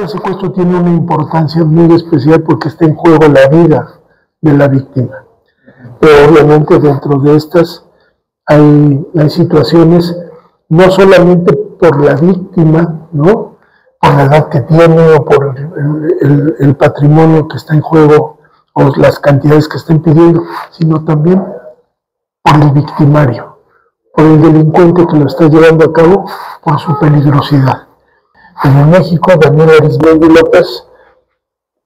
del secuestro tiene una importancia muy especial porque está en juego la vida de la víctima. Pero obviamente dentro de estas hay situaciones, no solamente por la víctima, ¿no?, por la edad que tiene o por el patrimonio que está en juego o las cantidades que estén pidiendo, sino también por el victimario, por el delincuente que lo está llevando a cabo, por su peligrosidad. En México, Daniel Arismendi López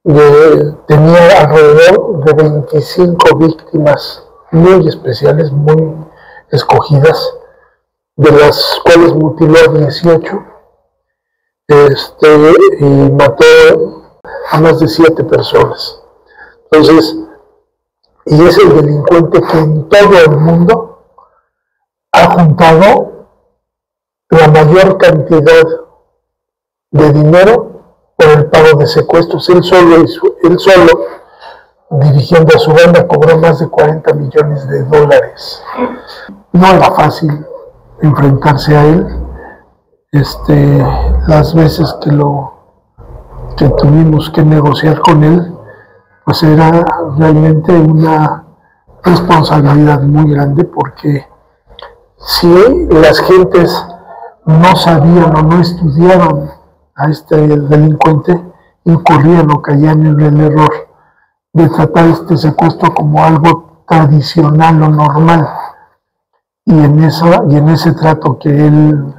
tenía alrededor de 25 víctimas muy especiales, muy escogidas, de las cuales mutiló a 18 y mató a más de 7 personas. Entonces, y es el delincuente que en todo el mundo ha juntado la mayor cantidad de dinero por el pago de secuestros. Él solo, dirigiendo a su banda, cobró más de 40 millones de dólares. No era fácil enfrentarse a él. Las veces que tuvimos que negociar con él, pues era realmente una responsabilidad muy grande, porque si las gentes no sabían o no estudiaban a este delincuente, incurrían o caían en el error de tratar este secuestro como algo tradicional o normal. Y en ese trato que él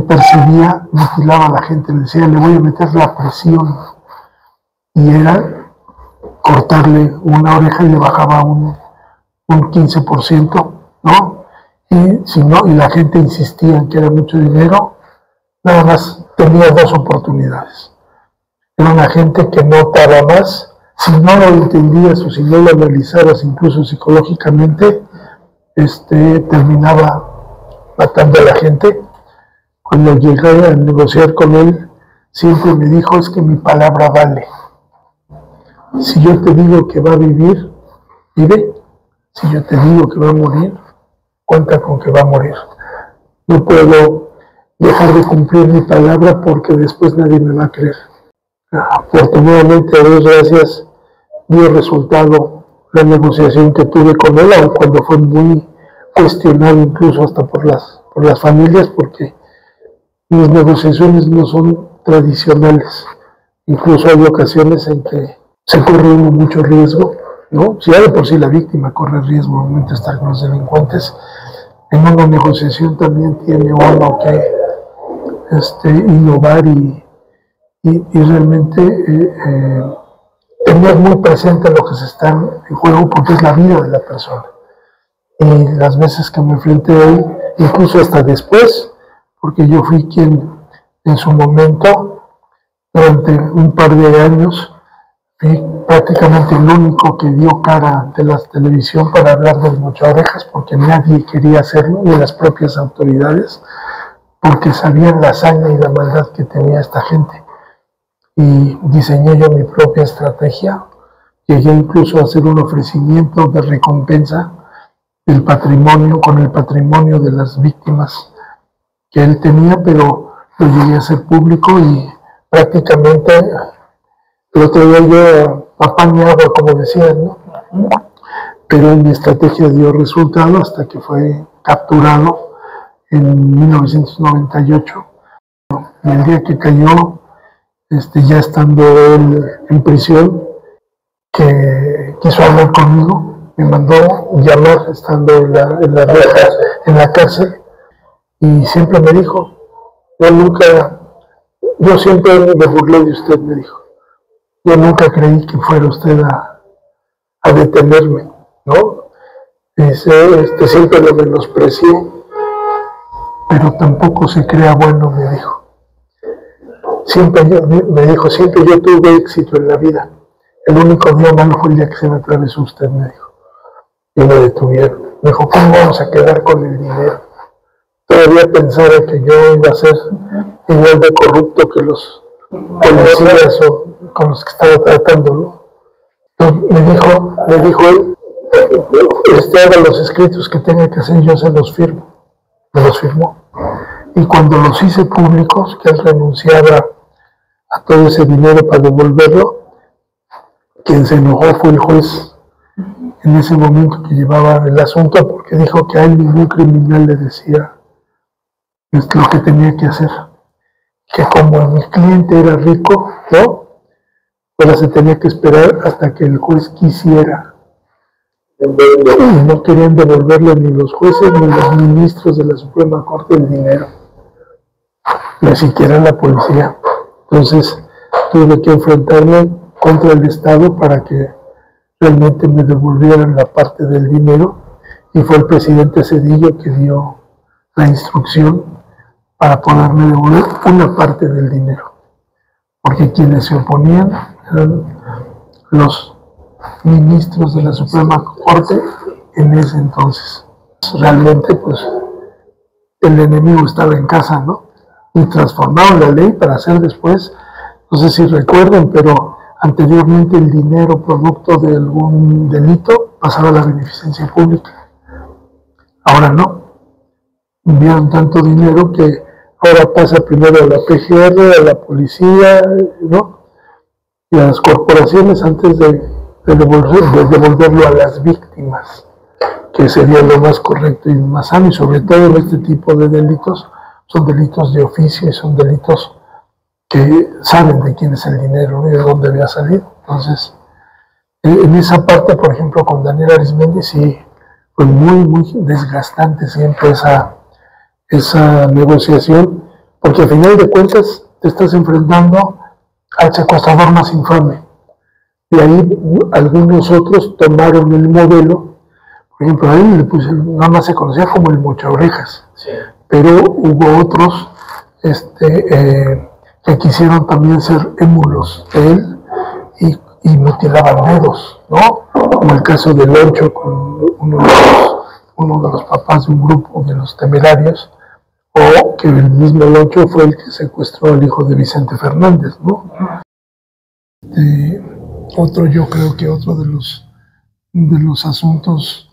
percibía, mutilaba a la gente, le decía: le voy a meter la presión. Y era cortarle una oreja y le bajaba un 15%, ¿no? Y si no, y la gente insistía en que era mucho dinero, nada más tenía 2 oportunidades. Era una gente que no tarda más, si no lo entendías o si no lo analizaras incluso psicológicamente, terminaba matando a la gente. Cuando llegué a negociar con él, siempre me dijo: es que mi palabra vale. Si yo te digo que va a vivir, vive. Si yo te digo que va a morir, cuenta con que va a morir. No puedo dejar de cumplir mi palabra porque después nadie me va a creer. Afortunadamente, a Dios gracias, dio resultado la negociación que tuve con él, aun cuando fue muy cuestionado incluso hasta por las familias, porque mis negociaciones no son tradicionales. Incluso hay ocasiones en que se corre mucho riesgo, ¿no? Si ya de por sí la víctima corre riesgo al momento de estar con los delincuentes, en una negociación también tiene uno que innovar y realmente tener muy presente lo que se está en juego, porque es la vida de la persona. Y las veces que me enfrenté a él, incluso hasta después, porque yo fui quien en su momento, durante un par de años, fui prácticamente el único que dio cara ante la televisión para hablar del Mochaorejas, porque nadie quería hacerlo, ni las propias autoridades, porque sabían la hazaña y la maldad que tenía esta gente. Y diseñé yo mi propia estrategia. Llegué incluso a hacer un ofrecimiento de recompensa del patrimonio, con el patrimonio de las víctimas que él tenía, pero lo llegué a hacer público y prácticamente lo traía yo apañado, como decían, ¿no? Pero mi estrategia dio resultado hasta que fue capturado en 1998. Y el día que cayó, ya estando él en prisión, que quiso hablar conmigo, me mandó llamar estando en la cárcel, y siempre me dijo: yo siempre me burlé de usted, me dijo. Yo nunca creí que fuera usted a detenerme, ¿no? Dice, siempre lo menosprecié, pero tampoco se crea bueno, me dijo. Me dijo, siempre yo tuve éxito en la vida. El único día malo fue el día que se me atravesó usted, me dijo. Y me detuvieron. Me dijo: ¿cómo vamos a quedar con el dinero? Todavía pensaba que yo iba a ser igual de corrupto que los policías o con los que estaba tratando, ¿no? Entonces me dijo él: haga los escritos que tenga que hacer, yo se los firmo. Me los firmó. Y cuando los hice públicos, que él renunciaba a todo ese dinero para devolverlo. Quien se enojó fue el juez en ese momento que llevaba el asunto, porque dijo que a él ningún criminal le decía lo que tenía que hacer, que como mi cliente era rico, ¿no? Ahora se tenía que esperar hasta que el juez quisiera. Y no querían devolverle ni los jueces ni los ministros de la Suprema Corte el dinero, ni siquiera la policía. Entonces tuve que enfrentarme contra el Estado para que realmente me devolvieran la parte del dinero, y fue el presidente Zedillo que dio la instrucción para poderme devolver una parte del dinero, porque quienes se oponían eran los ministros de la Suprema Corte en ese entonces. Realmente, pues, el enemigo estaba en casa, ¿no? Y transformaron la ley para hacer después, no sé si recuerden, pero anteriormente el dinero producto de algún delito pasaba a la beneficencia pública. Ahora no. Enviaron tanto dinero que ahora pasa primero a la PGR, a la policía, ¿no? Y a las corporaciones antes de devolverlo a las víctimas, que sería lo más correcto y más sano. Y sobre todo en este tipo de delitos, son delitos de oficio y son delitos que saben de quién es el dinero, ¿no? Y de dónde había salido. Entonces, en esa parte, por ejemplo, con Daniel Arizmendi, sí fue muy desgastante siempre esa negociación, porque al final de cuentas te estás enfrentando al secuestrador más infame. Y ahí algunos otros tomaron el modelo. Por ejemplo, a él nada más se conocía como el mocha orejas, sí. Pero hubo otros que quisieron también ser émulos de él y mutilaban dedos, ¿no? Como el caso de Loncho con uno de los papás de un grupo de los Temerarios, o que el mismo Loncho fue el que secuestró al hijo de Vicente Fernández, ¿no? Yo creo que otro de los asuntos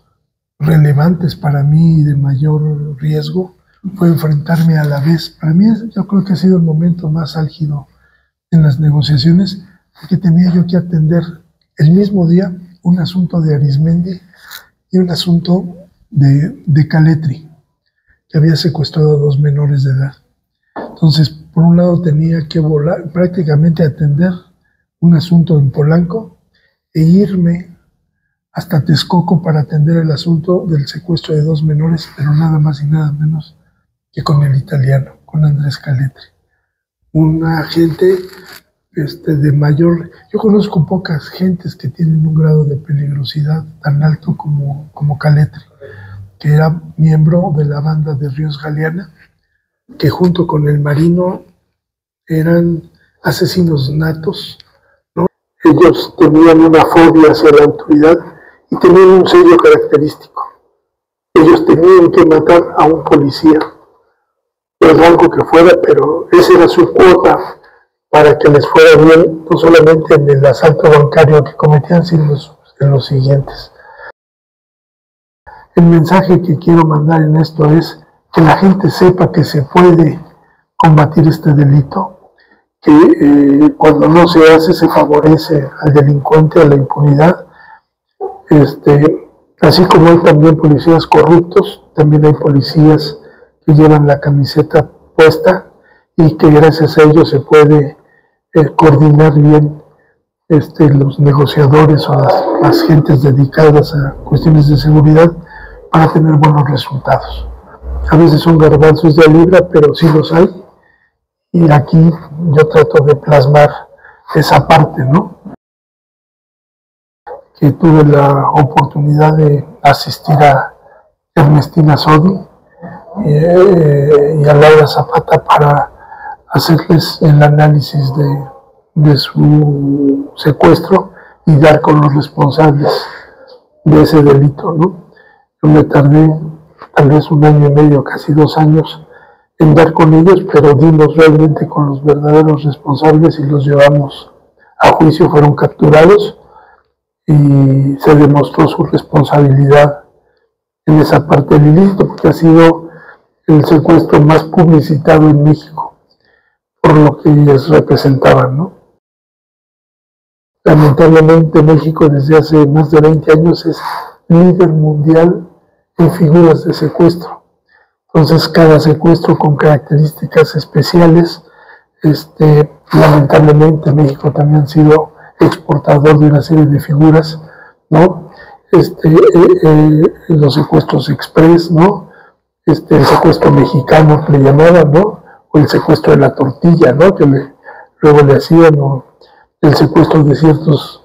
relevantes para mí y de mayor riesgo fue enfrentarme a la vez. Para mí yo creo que ha sido el momento más álgido en las negociaciones, porque tenía yo que atender el mismo día un asunto de Arizmendi y un asunto de Caletri, que había secuestrado a 2 menores de edad. Entonces, por un lado tenía que volar, prácticamente atender un asunto en Polanco e irme hasta Texcoco para atender el asunto del secuestro de 2 menores, pero nada más y nada menos que con el italiano, con Andrés Caletri. Una gente de mayor... Yo conozco pocas gentes que tienen un grado de peligrosidad tan alto como Caletri, que era miembro de la banda de Ríos Galeana, que junto con el Marino eran asesinos natos, ¿no? Ellos tenían una fobia hacia la autoridad y tenían un sello característico. Ellos tenían que matar a un policía, el rango que fuera, pero esa era su cuota para que les fuera bien, no solamente en el asalto bancario que cometían, sino en los siguientes. El mensaje que quiero mandar en esto es que la gente sepa que se puede combatir este delito, que cuando no se hace se favorece al delincuente, a la impunidad. Así como hay también policías corruptos, también hay policías que llevan la camiseta puesta y que gracias a ellos se puede coordinar bien los negociadores o las gentes dedicadas a cuestiones de seguridad para tener buenos resultados. A veces son garbanzos de libra, pero sí los hay, y aquí yo trato de plasmar esa parte, ¿no? Que tuve la oportunidad de asistir a Ernestina Sodi y a Laura Zapata para hacerles el análisis de su secuestro y dar con los responsables de ese delito, ¿no? Yo me tardé tal vez 1 año y medio, casi 2 años, en dar con ellos, pero dimos realmente con los verdaderos responsables y los llevamos a juicio, fueron capturados y se demostró su responsabilidad en esa parte del ilícito, porque ha sido el secuestro más publicitado en México. por lo que ellas representaban, ¿no? Lamentablemente México desde hace más de 20 años es líder mundial en figuras de secuestro. Entonces cada secuestro con características especiales. Lamentablemente México también ha sido exportador de una serie de figuras, ¿no? Los secuestros express, ¿no? El secuestro mexicano que le llamaban, ¿no? O el secuestro de la tortilla, ¿no? Que luego le hacían, o el secuestro de ciertos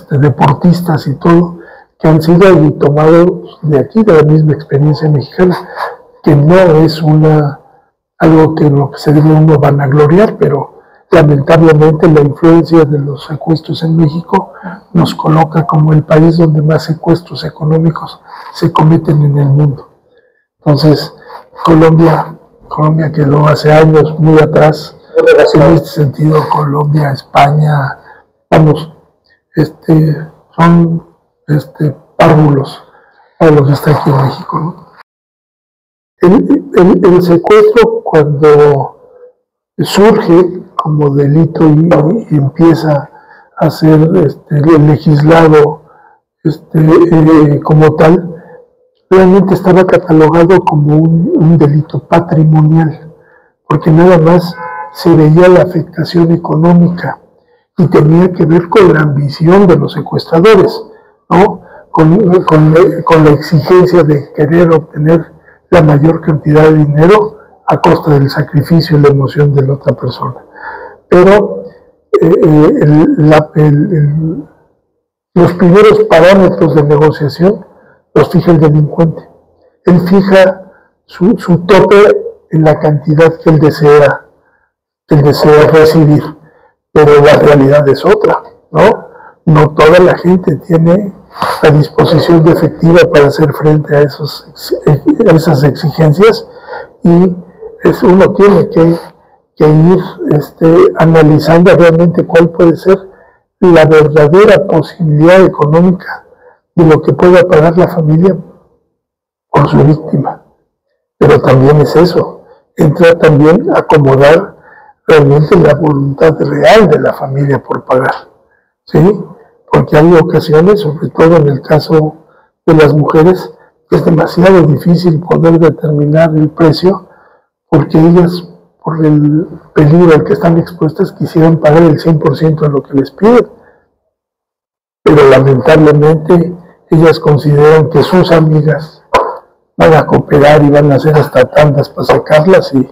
deportistas y todo, que han sido tomados de aquí, de la misma experiencia mexicana, que no es algo que lo que se debe uno vanagloriar, pero lamentablemente la influencia de los secuestros en México nos coloca como el país donde más secuestros económicos se cometen en el mundo. Entonces, Colombia quedó hace años muy atrás. En este sentido, Colombia, España, vamos, son párvulos a lo que está aquí en México, ¿no? El secuestro, cuando surge como delito y empieza a ser legislado como tal, realmente estaba catalogado como un delito patrimonial, porque nada más se veía la afectación económica y tenía que ver con la ambición de los secuestradores, ¿no? Con la exigencia de querer obtener la mayor cantidad de dinero a costa del sacrificio y la emoción de la otra persona. Pero los primeros parámetros de negociación los fija el delincuente. Él fija su tope en la cantidad que él desea recibir, pero la realidad es otra, ¿no? No toda la gente tiene la disposición efectiva para hacer frente a esas exigencias, y uno tiene que ir analizando realmente cuál puede ser la verdadera posibilidad económica de lo que pueda pagar la familia por su víctima. Pero también es eso, entra también a acomodar realmente la voluntad real de la familia por pagar, ¿sí? Porque hay ocasiones, sobre todo en el caso de las mujeres, que es demasiado difícil poder determinar el precio, porque ellas, por el peligro al que están expuestas, quisieran pagar el 100% de lo que les piden. Pero lamentablemente ellas consideran que sus amigas van a cooperar y van a hacer hasta tandas para sacarlas, y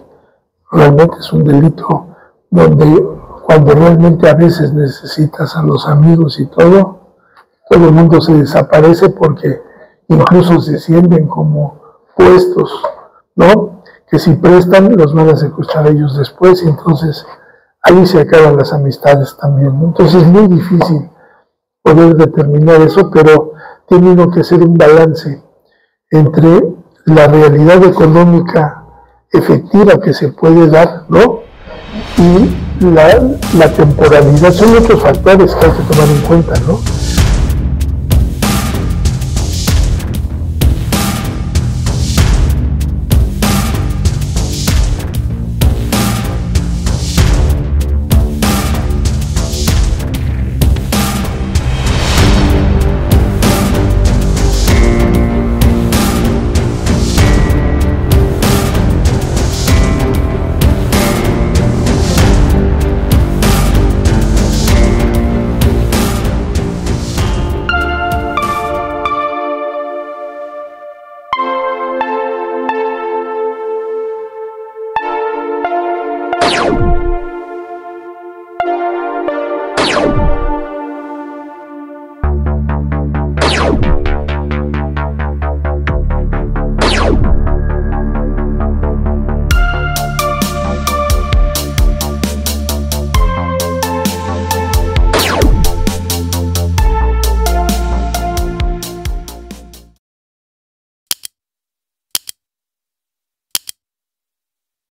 realmente es un delito donde, cuando realmente a veces necesitas a los amigos y todo el mundo se desaparece, porque incluso se sienten como puestos, ¿no? Que si prestan los van a secuestrar ellos después, y entonces ahí se acaban las amistades también, ¿no? Entonces es muy difícil poder determinar eso, pero tiene uno que hacer un balance entre la realidad económica efectiva que se puede dar, ¿no? Y la temporalidad. Son otros factores que hay que tomar en cuenta, ¿no?